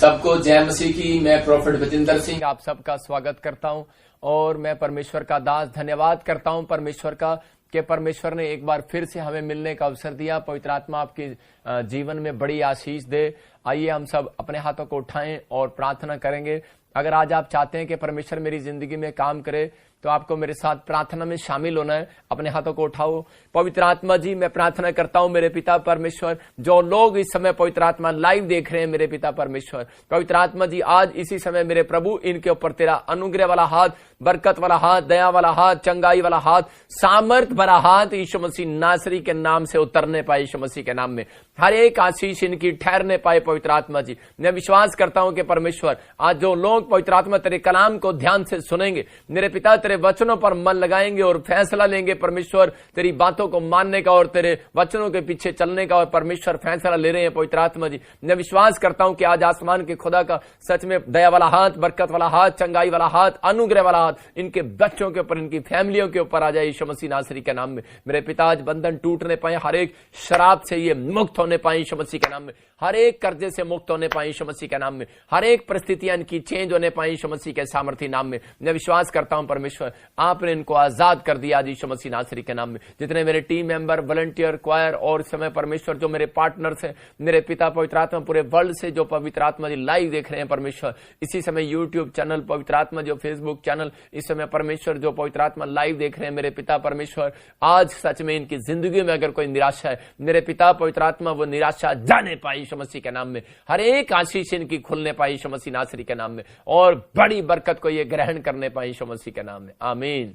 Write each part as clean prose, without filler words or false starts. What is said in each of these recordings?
सबको जय मसीह की। मैं प्रोफेट बजिंदर सिंह आप सबका स्वागत करता हूं और मैं परमेश्वर का दास धन्यवाद करता हूं परमेश्वर का कि परमेश्वर ने एक बार फिर से हमें मिलने का अवसर दिया। पवित्र आत्मा आपके जीवन में बड़ी आशीष दे। आइए हम सब अपने हाथों को उठाएं और प्रार्थना करेंगे। अगर आज आप चाहते हैं कि परमेश्वर मेरी जिंदगी में काम करे तो आपको मेरे साथ प्रार्थना में शामिल होना है। अपने हाथों को उठाओ। पवित्र आत्मा जी, मैं प्रार्थना करता हूं मेरे पिता परमेश्वर, जो लोग इस समय पवित्र आत्मा लाइव देख रहे हैं मेरे पिता परमेश्वर, पवित्र आत्मा जी आज इसी समय मेरे प्रभु इनके ऊपर तेरा अनुग्रह वाला हाथ, बरकत वाला हाथ, दया वाला हाथ, चंगाई वाला हाथ, सामर्थ भरा हाथ यीशु मसीह नासरी के नाम से उतरने पाए। यीशु मसीह के नाम में हर एक आशीष इनकी ठहरने पाए। पवित्र आत्मा जी, मैं विश्वास करता हूं कि परमेश्वर आज जो लोग पवित्र आत्मा तेरे कलाम को ध्यान से सुनेंगे, मेरे पिता तेरे वचनों पर मन लगाएंगे और फैसला लेंगे परमेश्वर तेरी बातों को मानने का और तेरे वचनों के पीछे चलने का, और परमेश्वर फैसला ले रहे हैं। पवित्र आत्मा जी, मैं विश्वास करता हूं कि आज आसमान के खुदा का सच में दया वाला हाथ, बरकत वाला हाथ, चंगाई वाला हाथ, अनुग्रह वाला हाथ इनके बच्चों के ऊपर, इनकी फैमिलियों के ऊपर आ जाए यीशु मसीह नासरी के नाम में। मेरे पिता आज बंधन टूटने पाए, हर एक शराब से ये मुक्त होने पाए यीशु मसीह के नाम में, हर एक कर्जे से मुक्त होने पाए यीशु मसीह के नाम में, हर एक परिस्थितियां इनकी चेंज होने पाए यीशु मसीह के सामर्थ्य नाम में। मैं विश्वास करता हूं परमेश्वर आपने इनको आजाद कर दिया आज यीशु मसीह नासरी के नाम में। जितने मेरे टीम मेंबर, वॉलंटियर, क्वायर और इस समय परमेश्वर जो मेरे पार्टनर्स हैं, मेरे पिता पवित्र आत्मा पूरे वर्ल्ड से जो पवित्र आत्मा जी लाइव देख रहे हैं परमेश्वर, इसी समय यूट्यूब चैनल पवित्र आत्मा, जो फेसबुक चैनल इस समय परमेश्वर जो पवित्र आत्मा लाइव देख रहे हैं मेरे पिता परमेश्वर, आज सच में इनकी जिंदगी में अगर कोई निराशा है मेरे पिता पवित्र आत्मा वो निराशा जाने पाए यीशु मसीह के नाम में। हर एक आशीष इनकी खुलने पाई यीशु मसीह नासरी के नाम में, और बड़ी बरकत को ये ग्रहण करने पाए यीशु मसीह के नाम में। आमीन।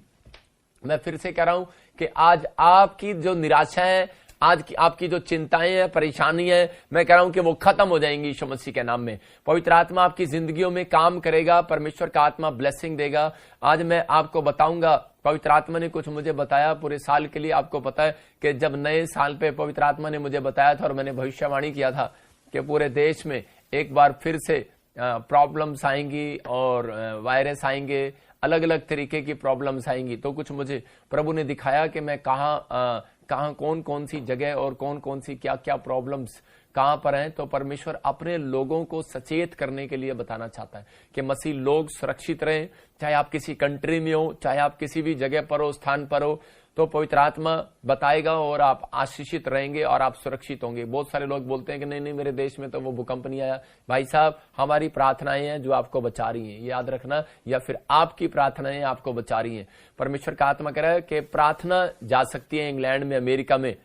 मैं फिर से कह रहा हूं कि आज आपकी जो निराशा है, आज की आपकी जो चिंताएं हैं, परेशानी है, मैं कह रहा हूं कि वो खत्म हो जाएंगी यीशु मसीह के नाम में। पवित्र आत्मा आपकी जिंदगियों में काम करेगा, परमेश्वर का आत्मा ब्लेसिंग देगा। आज मैं आपको बताऊंगा, पवित्र आत्मा ने कुछ मुझे बताया पूरे साल के लिए। आपको पता है कि जब नए साल पे पवित्र आत्मा ने मुझे बताया था और मैंने भविष्यवाणी किया था कि पूरे देश में एक बार फिर से प्रॉब्लम्स आएंगी और वायरस आएंगे, अलग अलग तरीके की प्रॉब्लम्स आएंगी। तो कुछ मुझे प्रभु ने दिखाया कि मैं कहाँ कौन कौन सी जगह और कौन कौन सी क्या क्या प्रॉब्लम्स कहां पर हैं। तो परमेश्वर अपने लोगों को सचेत करने के लिए बताना चाहता है कि मसीह लोग सुरक्षित रहें, चाहे आप किसी कंट्री में हो, चाहे आप किसी भी जगह पर हो, स्थान पर हो, तो पवित्र आत्मा बताएगा और आप आशीषित रहेंगे और आप सुरक्षित होंगे। बहुत सारे लोग बोलते हैं कि नहीं नहीं मेरे देश में तो वो भूकंप नहीं आया। भाई साहब, हमारी प्रार्थनाएं हैं जो आपको बचा रही हैं, याद रखना, या फिर आपकी प्रार्थनाएं आपको बचा रही हैं। परमेश्वर का आत्मा कह रहा है कि प्रार्थना जा सकती है इंग्लैंड में, अमेरिका में।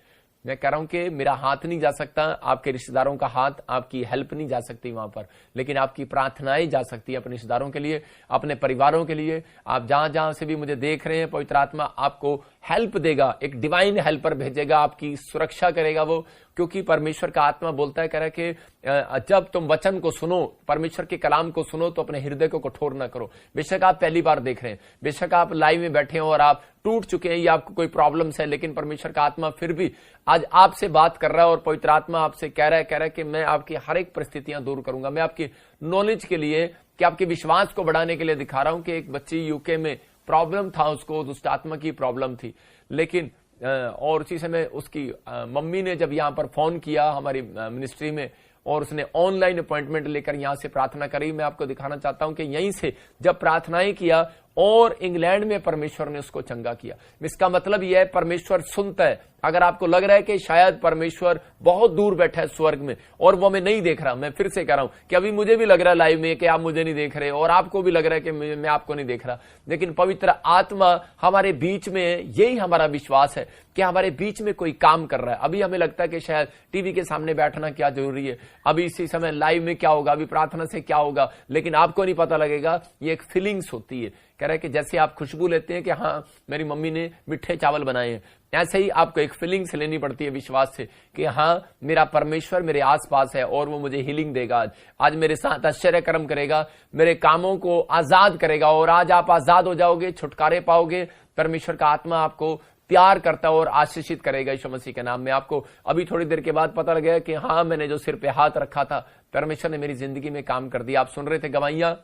मैं कह रहा हूं कि मेरा हाथ नहीं जा सकता, आपके रिश्तेदारों का हाथ, आपकी हेल्प नहीं जा सकती वहां पर, लेकिन आपकी प्रार्थनाएं जा सकती है अपने रिश्तेदारों के लिए, अपने परिवारों के लिए। आप जहां जहां से भी मुझे देख रहे हैं, पवित्र आत्मा आपको हेल्प देगा, एक डिवाइन हेल्पर भेजेगा, आपकी सुरक्षा करेगा वो, क्योंकि परमेश्वर का आत्मा बोलता है, कह रहा है कि जब तुम वचन को सुनो, परमेश्वर के कलाम को सुनो, तो अपने हृदय को कठोर न करो। बेशक आप पहली बार देख रहे हैं, बेशक आप लाइव में बैठे हो और आप टूट चुके हैं या आपको कोई प्रॉब्लम्स है, लेकिन परमेश्वर का आत्मा फिर भी आज आपसे बात कर रहा है और पवित्र आत्मा आपसे कह रहा है कि मैं आपकी हर एक परिस्थितियां दूर करूंगा। मैं आपकी नॉलेज के लिए, कि आपके विश्वास को बढ़ाने के लिए दिखा रहा हूं कि एक बच्ची यूके में प्रॉब्लम था, उसको दुष्ट आत्मा की प्रॉब्लम थी, लेकिन और उसी समय उसकी मम्मी ने जब यहां पर फोन किया हमारी मिनिस्ट्री में और उसने ऑनलाइन अपॉइंटमेंट लेकर यहां से प्रार्थना करी। मैं आपको दिखाना चाहता हूं कि यहीं से जब प्रार्थनाएं किया और इंग्लैंड में परमेश्वर ने उसको चंगा किया। इसका मतलब यह है परमेश्वर सुनता है। अगर आपको लग रहा है कि शायद परमेश्वर बहुत दूर बैठा है स्वर्ग में और वो मैं नहीं देख रहा, मैं फिर से कह रहा हूं कि अभी मुझे भी लग रहा है लाइव में कि आप मुझे नहीं देख रहे और आपको भी लग रहा है कि मैं आपको नहीं देख रहा, लेकिन पवित्र आत्मा हमारे बीच में, यही हमारा विश्वास है कि हमारे बीच में कोई काम कर रहा है। अभी हमें लगता है कि शायद टीवी के सामने बैठना क्या जरूरी है, अभी इसी समय लाइव में क्या होगा, अभी प्रार्थना से क्या होगा, लेकिन आपको नहीं पता लगेगा। ये एक फीलिंग्स होती है। कह रहा है कि जैसे आप खुशबू लेते हैं कि हाँ मेरी मम्मी ने मीठे चावल बनाए हैं, ऐसे ही आपको एक फीलिंग्स लेनी पड़ती है विश्वास से कि हाँ मेरा परमेश्वर मेरे आसपास है और वो मुझे हीलिंग देगा, आज मेरे साथ आश्चर्य कर्म करेगा, मेरे कामों को आजाद करेगा। और आज आप आजाद हो जाओगे, छुटकारे पाओगे। परमेश्वर का आत्मा आपको प्यार करता और आशीषित करेगा यीशु मसीह के नाम में। आपको अभी थोड़ी देर के बाद पता लगेगा कि हाँ मैंने जो सिर पे हाथ रखा था, परमेश्वर ने मेरी जिंदगी में काम कर दिया। आप सुन रहे थे गवाहियां,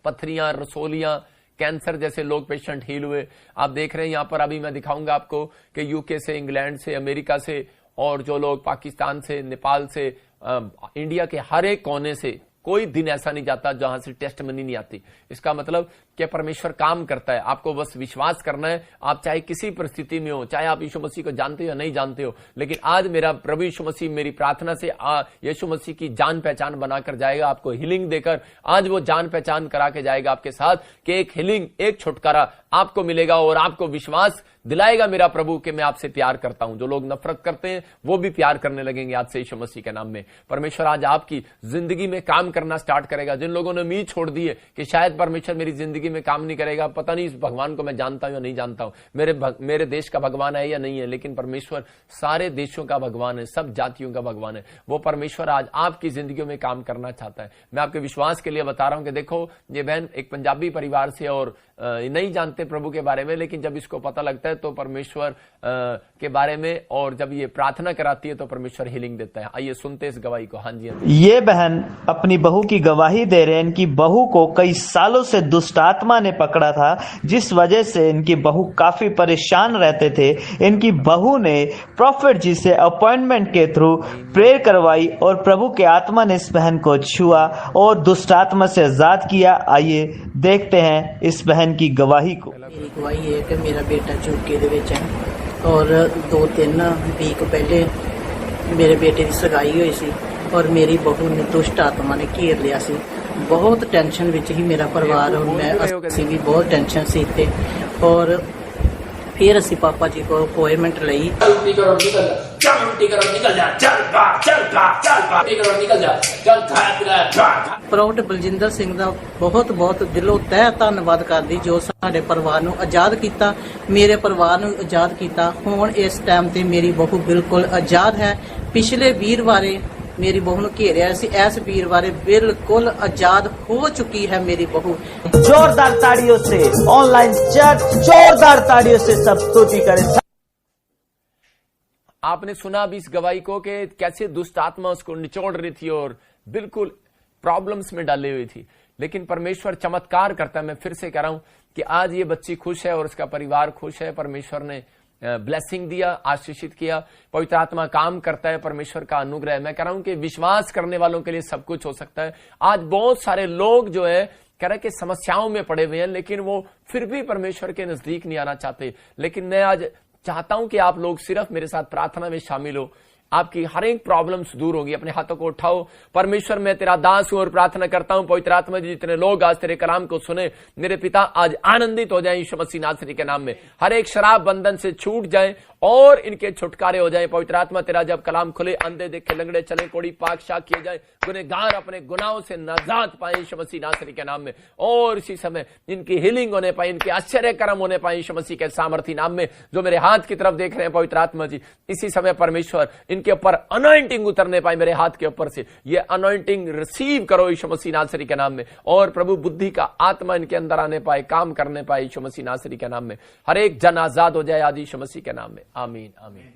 पत्थरियां, रसोलियां, कैंसर जैसे लोग पेशेंट हील हुए। आप देख रहे हैं यहाँ पर, अभी मैं दिखाऊंगा आपको कि यूके से, इंग्लैंड से, अमेरिका से और जो लोग पाकिस्तान से, नेपाल से, इंडिया के हर एक कोने से कोई दिन ऐसा नहीं जाता जहां से टेस्टमनी नहीं आती। इसका मतलब कि परमेश्वर काम करता है, आपको बस विश्वास करना है। आप चाहे किसी परिस्थिति में हो, चाहे आप यीशु मसीह को जानते हो या नहीं जानते हो, लेकिन आज मेरा प्रभु यीशु मसीह मेरी प्रार्थना से यीशु मसीह की जान पहचान बनाकर जाएगा, आपको हीलिंग देकर आज वो जान पहचान करा के जाएगा आपके साथ कि एक हीलिंग, एक छुटकारा आपको मिलेगा और आपको विश्वास दिलाएगा मेरा प्रभु कि मैं आपसे प्यार करता हूं। जो लोग नफरत करते हैं वो भी प्यार करने लगेंगे आज से यीशु मसीह के नाम में। परमेश्वर आज आपकी जिंदगी में काम करना स्टार्ट करेगा। जिन लोगों ने उम्मीद छोड़ दी है कि शायद परमेश्वर मेरी जिंदगी में काम नहीं करेगा, पता नहीं इस भगवान को मैं जानता हूं या नहीं जानता हूं, मेरे देश का भगवान है या नहीं है, लेकिन परमेश्वर सारे देशों का भगवान है, सब जातियों का भगवान है। वो परमेश्वर आज आपकी जिंदगी में काम करना चाहता है। मैं आपके विश्वास के लिए बता रहा हूं कि देखो, ये बहन एक पंजाबी परिवार से और नहीं जानते प्रभु के बारे में, लेकिन जब इसको पता लगता है तो परमेश्वर के बारे में और जब ये प्रार्थना कराती है तो परमेश्वर हीलिंग देता है। आइए सुनते इस गवाही को। हाँ जी, ये बहन अपनी बहू की गवाही दे रहे हैं। इनकी बहू को कई सालों से दुष्ट आत्मा ने पकड़ा था, जिस वजह से इनकी बहू काफी परेशान रहते थे। इनकी बहू ने प्रॉफिट जी से अपॉइंटमेंट के थ्रू प्रेयर करवाई और प्रभु के आत्मा ने इस बहन को छुआ और दुष्ट आत्मा से आजाद किया। आइए देखते हैं इस बहन की गवाही को। मेरी गवाही है कि मेरा बेटा चौके दे विच है और 2-3 वीक पहले मेरे बेटे की सगाई हुई सी और मेरी बहू ने दुष्ट आत्मा ने घेर लिया सी। बहुत टेंशन विच ही मेरा परिवार और मैं असीं भी बहुत टेंशन सी ते और फिर असीं पापा जी को अपॉइंटमेंट लई। प्रॉफिट बलजिंदर सिंह दा बहुत बहुत दिलों तह धन्नवाद करदी जो साडे परिवार नूं आजाद कीता, मेरे परिवार नूं आजाद कीता। हुण इस टाइम ते मेरी बहू बिल्कुल आजाद है। पिछले वीरवारे मेरी बहू नूं घेरिया सी, इस वीरवारे बिल्कुल आजाद हो चुकी है मेरी बहू। जोरदार ताड़ियों से ऑनलाइन चर्च, जोरदार ताड़ियों से सब स्तुति करें। आपने सुना अभी इस गवाही को कि कैसे दुष्ट आत्मा उसको निचोड़ रही थी और बिल्कुल प्रॉब्लम्स में डाली हुई थी, लेकिन परमेश्वर चमत्कार करता है। मैं फिर से कह रहा हूं कि आज ये बच्ची खुश है और उसका परिवार खुश है। परमेश्वर ने ब्लेसिंग दिया, आशीषित किया, पवित्र आत्मा काम करता है, परमेश्वर का अनुग्रह। मैं कह रहा हूं कि विश्वास करने वालों के लिए सब कुछ हो सकता है। आज बहुत सारे लोग जो है कह रहे कि समस्याओं में पड़े हुए हैं, लेकिन वो फिर भी परमेश्वर के नजदीक नहीं आना चाहते। लेकिन मैं आज चाहता हूं कि आप लोग सिर्फ मेरे साथ प्रार्थना में शामिल हो, आपकी हर एक प्रॉब्लम्स दूर होगी। अपने हाथों को उठाओ। परमेश्वर मैं तेरा दास हूं और प्रार्थना करता हूं पवित्र आत्मा जी, जितने लोग आज तेरे कलाम को सुने मेरे पिता आज आनंदित हो जाए यीशु मसीह नासरी के नाम में। हर एक शराब बंधन से छूट जाए और इनके छुटकारे हो जाए। पवित्र आत्मा तेरा जब कलाम खुले, अंधे देखे, लंगड़े चले, कोड़ी पाक शाक किए जाए, गुनहगार अपने गुनाहों से नजात पाए यीशु मसीह नासरी के नाम में। और इसी समय इनकी हीलिंग होने पाए, इनके आश्चर्य कर्म होने पाए यीशु मसीह के सामर्थी नाम में। जो मेरे हाथ की तरफ देख रहे हैं पवित्र आत्मा जी, इसी समय परमेश्वर इनके ऊपर अनॉइंटिंग उतरने पाए मेरे हाथ के ऊपर से। ये अनॉइंटिंग रिसीव करो यीशु मसीह नासरी के नाम में। और प्रभु बुद्धि का आत्मा इनके अंदर आने पाए, काम करने पाए यीशु मसीह नासरी के नाम में। हर एक जन आजाद हो जाए आज यीशु मसीह के नाम में। आमीन आमीन।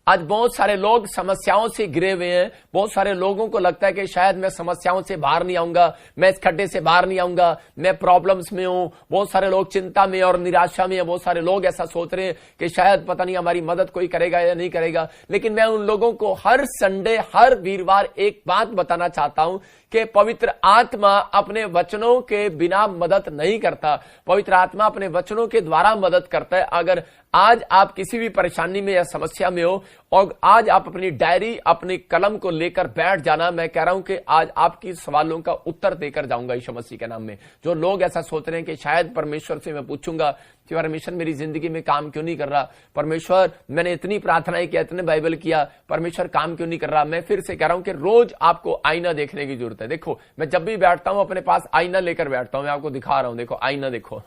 आज बहुत सारे लोग समस्याओं से घिरे हुए हैं। बहुत सारे लोगों को लगता है कि शायद मैं समस्याओं से बाहर नहीं आऊंगा, मैं इस खड्डे से बाहर नहीं आऊंगा, मैं प्रॉब्लम्स में हूं। बहुत सारे लोग चिंता में और निराशा में हैं। बहुत सारे लोग ऐसा सोच रहे हैं कि शायद पता नहीं हमारी मदद कोई करेगा या नहीं करेगा। लेकिन मैं उन लोगों को हर संडे, हर वीरवार एक बात बताना चाहता हूं कि पवित्र आत्मा अपने वचनों के बिना मदद नहीं करता। पवित्र आत्मा अपने वचनों के द्वारा मदद करता है। अगर आज आप किसी भी परेशानी में या समस्या में हो और आज आप अपनी डायरी, अपनी कलम को लेकर बैठ जाना, मैं कह रहा हूं कि आज आपकी सवालों का उत्तर देकर जाऊंगा यीशु मसीह के नाम में। जो लोग ऐसा सोच रहे हैं कि शायद परमेश्वर से मैं पूछूंगा कि परमेश्वर मेरी जिंदगी में काम क्यों नहीं कर रहा, परमेश्वर मैंने इतनी प्रार्थनाएं किया, इतने बाइबल किया, परमेश्वर काम क्यों नहीं कर रहा। मैं फिर से कह रहा हूं कि रोज आपको आईना देखने की जरूरत है। देखो, मैं जब भी बैठता हूं अपने पास आईना लेकर बैठता हूं। मैं आपको दिखा रहा हूं, देखो आईना देखो।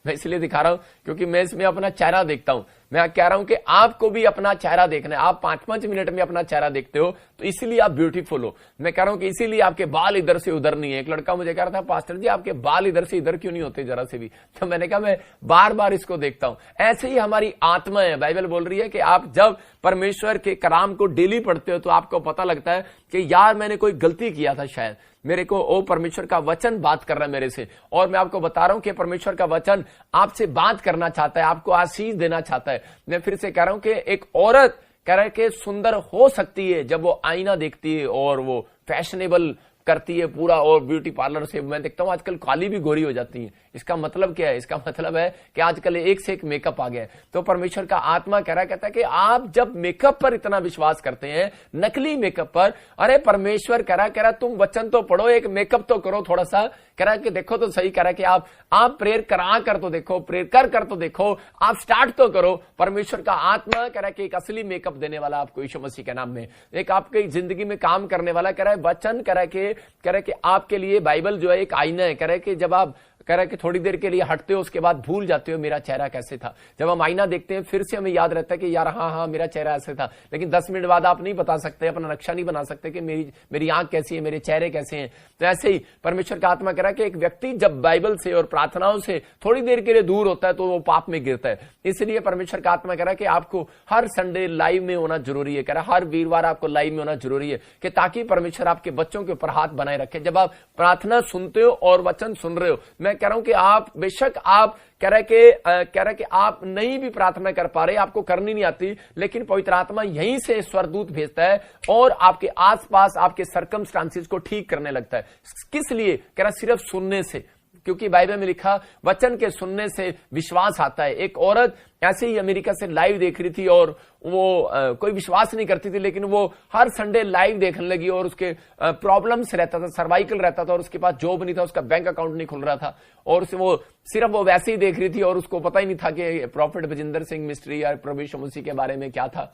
मैं इसलिए दिखा रहा हूं क्योंकि मैं इसमें अपना चेहरा देखता हूं। मैं कह रहा हूं कि आपको भी अपना चेहरा देखना है। आप 5-5 मिनट में अपना चेहरा देखते हो तो इसीलिए आप ब्यूटीफुल हो। मैं कह रहा हूं कि इसीलिए आपके बाल इधर से उधर नहीं है। एक लड़का मुझे कह रहा था, पास्टर जी आपके बाल इधर से इधर क्यों नहीं होते जरा से भी। तो मैंने कहा मैं बार बार इसको देखता हूं। ऐसे ही हमारी आत्मा है। बाइबल बोल रही है कि आप जब परमेश्वर के कलाम को डेली पढ़ते हो तो आपको पता लगता है कि यार मैंने कोई गलती किया था, शायद मेरे को ओ परमेश्वर का वचन बात कर रहा है मेरे से। और मैं आपको बता रहा हूं कि परमेश्वर का वचन आपसे बात करना चाहता है, आपको आशीष देना चाहता है। मैं फिर से कह रहा हूं कि एक औरत कह रहा है कि सुंदर हो सकती है जब वो आईना देखती है और वो फैशनेबल करती है पूरा, और ब्यूटी पार्लर से मैं देखता हूं आजकल काली भी गोरी हो जाती है। इसका मतलब क्या है? इसका मतलब है कि आजकल एक से एक मेकअप आ गया है। तो परमेश्वर का आत्मा कहता है कि आप जब मेकअप पर इतना विश्वास करते हैं, नकली मेकअप पर, अरे परमेश्वर कह रहा तुम वचन तो पढ़ो, एक मेकअप तो करो थोड़ा सा, कह रहा कि देखो तो सही, कह रहा कि आप प्रेयर करा कर तो देखो, प्रेयर कर तो देखो, आप स्टार्ट तो करो। परमेश्वर का आत्मा कह रहा है कि एक असली मेकअप देने वाला आपको यीशु मसीह के नाम में, एक आपकी जिंदगी में काम करने वाला, कह रहा है वचन, कह रहा है कि आपके लिए बाइबल जो है एक आईना है। कह रहा है कि जब आप कह रहा है कि थोड़ी देर के लिए हटते हो, उसके बाद भूल जाते हो मेरा चेहरा कैसे था। जब हम आईना देखते हैं फिर से हमें याद रहता है कि यार हाँ मेरा चेहरा ऐसे था, लेकिन 10 मिनट बाद आप नहीं बता सकते, अपना नक्शा नहीं बना सकते कि मेरी आंख कैसी है, मेरे चेहरे कैसे हैं। तो ऐसे ही परमेश्वर का आत्मा कह रहा है कि एक व्यक्ति जब बाइबल से और प्रार्थनाओं से थोड़ी देर के लिए दूर होता है तो वो पाप में गिरता है। इसलिए परमेश्वर का आत्मा कह रहा है कि आपको हर संडे लाइव में होना जरूरी है, कह रहा है हर वीरवार आपको लाइव में होना जरूरी है, कि ताकि परमेश्वर आपके बच्चों के ऊपर हाथ बनाए रखे। जब आप प्रार्थना सुनते हो और वचन सुन रहे हो, मैं कह रहा हूं कि आप बेशक आप कह रहे कि आप नहीं भी प्रार्थना कर पा रहे, आपको करनी नहीं आती, लेकिन पवित्र आत्मा यहीं से स्वर्गदूत भेजता है और आपके आसपास आपके सर्कमस्टांसेस को ठीक करने लगता है। किस लिए? कह रहा सिर्फ सुनने से, क्योंकि बाइबल में लिखा वचन के सुनने से विश्वास आता है। एक औरत ऐसे ही अमेरिका से लाइव देख रही थी और वो कोई विश्वास नहीं करती थी, लेकिन वो हर संडे लाइव देखने लगी और उसके प्रॉब्लम्स रहता था, सर्वाइकल रहता था और उसके पास जॉब नहीं था, उसका बैंक अकाउंट नहीं खुल रहा था और वो सिर्फ वो वैसे ही देख रही थी और उसको पता ही नहीं था कि प्रॉफिट बजिंदर सिंह मिस्ट्री या प्रभु यीशु मसीह के बारे में क्या था।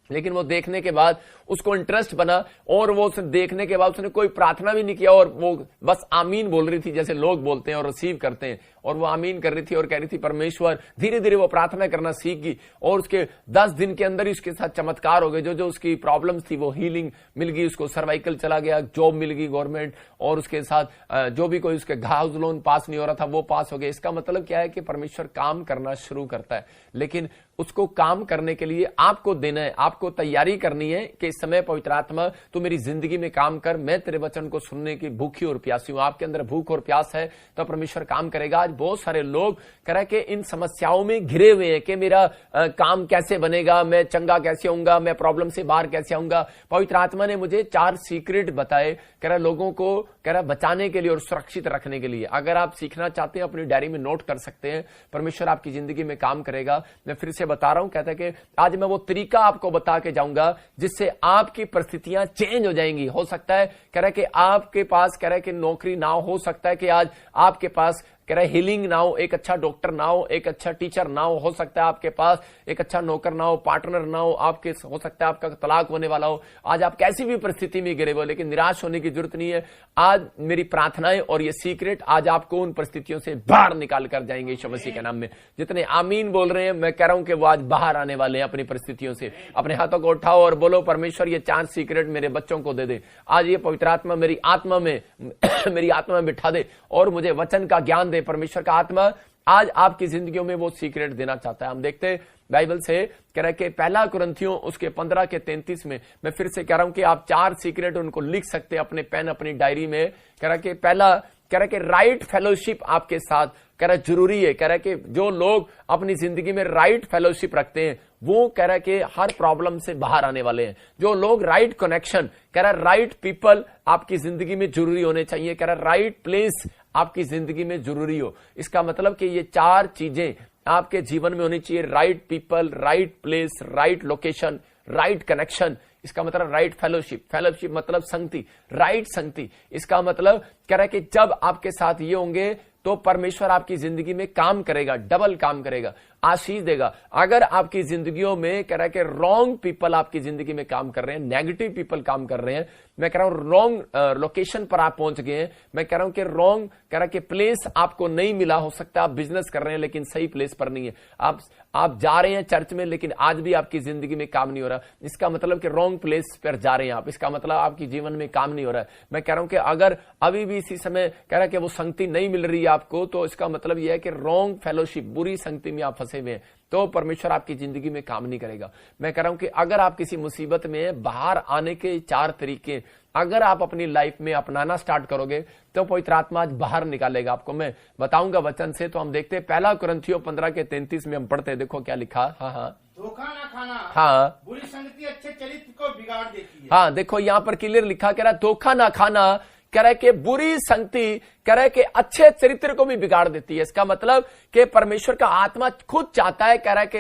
लेकिन वो देखने के बाद उसको इंटरेस्ट बना और वो देखने के बाद उसने कोई प्रार्थना भी नहीं किया और वो बस आमीन बोल रही थी, जैसे लोग बोलते हैं और रिसीव करते हैं, और वो आमीन कर रही थी और कह रही थी परमेश्वर। धीरे धीरे वो प्रार्थना करना सीख गई और उसके 10 दिन के अंदर ही उसके साथ चमत्कार हो गए। जो उसकी प्रॉब्लम्स थी वो हीलिंग मिल गई, उसको सर्वाइकल चला गया, जॉब मिल गई गवर्नमेंट, और उसके साथ जो भी कोई उसके हाउस लोन पास नहीं हो रहा था वो पास हो गया। इसका मतलब क्या है कि परमेश्वर काम करना शुरू करता है, लेकिन उसको काम करने के लिए आपको देना है, आपको तैयारी करनी है कि इस समय पवित्र आत्मा तू मेरी जिंदगी में काम कर, मैं तेरे वचन को सुनने की भूखी और प्यासी हूं। आपके अंदर भूख और प्यास है तो परमेश्वर काम करेगा। आज बहुत सारे लोग कह रहे कि इन समस्याओं में घिरे हुए हैं कि मेरा काम कैसे बनेगा, मैं चंगा कैसे होऊंगा, मैं प्रॉब्लम से बाहर कैसे आऊंगा। पवित्र आत्मा ने मुझे 4 सीक्रेट बताए, कह रहा लोगों को कह रहा बचाने के लिए और सुरक्षित रखने के लिए। अगर आप सीखना चाहते हैं अपनी डायरी में नोट कर सकते हैं, परमेश्वर आपकी जिंदगी में काम करेगा। मैं फिर से बता रहा हूं, कहता है कि आज मैं वो तरीका आपको बता के जाऊंगा जिससे आपकी परिस्थितियां चेंज हो जाएंगी। हो सकता है कह रहा है कि आपके पास कह रहा है कि नौकरी ना हो सकता है कि आज आपके पास कह रहे हीलिंग ना हो, एक अच्छा डॉक्टर ना हो, एक अच्छा टीचर ना हो सकता है आपके पास एक अच्छा नौकर ना हो, पार्टनर ना हो, आपके हो सकता है आपका तलाक होने वाला हो। आज आप कैसी भी परिस्थिति में गिरे हो, लेकिन निराश होने की जरूरत नहीं है। आज मेरी प्रार्थनाएं और ये सीक्रेट आज आपको उन परिस्थितियों से बाहर निकाल कर जाएंगे यीशु मसीह के नाम में। जितने आमीन बोल रहे हैं, मैं कह रहा हूं कि वो आज बाहर आने वाले हैं अपनी परिस्थितियों से। अपने हाथों को उठाओ और बोलो परमेश्वर ये 4 सीक्रेट मेरे बच्चों को दे दे। आज ये पवित्र आत्मा मेरी आत्मा में बिठा दे और मुझे वचन का ज्ञान दे। परमेश्वर का आत्मा आज आपकी जिंदगियों में वो सीक्रेट देना चाहता है। हम देखते हैं बाइबल से कह रहा है कि 1 कुरिन्थियों उसके 15 के 33 में, मैं फिर से कह रहा हूं कि आप 4 सीक्रेट उनको लिख सकते हैं अपने पेन अपनी डायरी में। कह रहा कि पहला कह रहा कि राइट फेलोशिप आपके साथ कह रहा जरूरी है। कह रहा कि जो लोग अपनी जिंदगी में राइट फेलोशिप रखते हैं वो कह रहा कि हर प्रॉब्लम से बाहर आने वाले हैं। जो लोग राइट कनेक्शन, कह रहा राइट पीपल आपकी जिंदगी में जरूरी होने चाहिए। कह रहा राइट प्लेस आपकी जिंदगी में जरूरी हो। इसका मतलब कि ये 4 चीजें आपके जीवन में होनी चाहिए, right people, right place, right location, right connection. इसका मतलब राइट फेलोशिप मतलब संगति, राइट संगति। इसका मतलब कह रहा है कि जब आपके साथ ये होंगे तो परमेश्वर आपकी जिंदगी में काम करेगा, डबल काम करेगा, आशीष देगा। अगर आपकी जिंदगियों में कह रहा है कि रॉन्ग पीपल आपकी जिंदगी में काम कर रहे हैं, नेगेटिव पीपल काम कर रहे हैं, मैं कह रहा हूं रॉन्ग लोकेशन पर आप पहुंच गए हैं, मैं कह रहा हूं कि रॉन्ग कह रहा कि प्लेस आपको नहीं मिला, हो सकता है आप बिजनेस कर रहे हैं लेकिन सही प्लेस पर नहीं है, आप जा रहे हैं चर्च में लेकिन आज भी आपकी जिंदगी में काम नहीं हो रहा, इसका मतलब कि रॉन्ग प्लेस पर जा रहे हैं आप, इसका मतलब आपकी जीवन में काम नहीं हो रहा है। मैं कह रहा हूं कि अगर अभी भी इसी समय कह रहा है कि वो संगति नहीं मिल रही है आपको, तो इसका मतलब यह है कि रॉन्ग फेलोशिप, बुरी संगति में आप फंसे हुए हैं, तो परमेश्वर आपकी जिंदगी में काम नहीं करेगा। मैं कह रहा हूं कि अगर आप किसी मुसीबत में बाहर आने के 4 तरीके अगर आप अपनी लाइफ में अपनाना स्टार्ट करोगे तो पवित्र आत्मा आज बाहर निकालेगा आपको। मैं बताऊंगा वचन से। तो हम देखते हैं 1 कुरिन्थियों 15 के 33 में हम पढ़ते हैं, देखो क्या लिखा। हाँ, धोखा ना खाना, हाँ, बुरी संगति अच्छे चरित्र को बिगाड़ देती है। हाँ, देखो यहाँ पर क्लियर लिखा, कह रहा धोखा ना खाना कह रहा है कि बुरी संगति कह रहा है कि अच्छे चरित्र को भी बिगाड़ देती है। इसका मतलब कि परमेश्वर का आत्मा खुद चाहता है, कह रहा है कि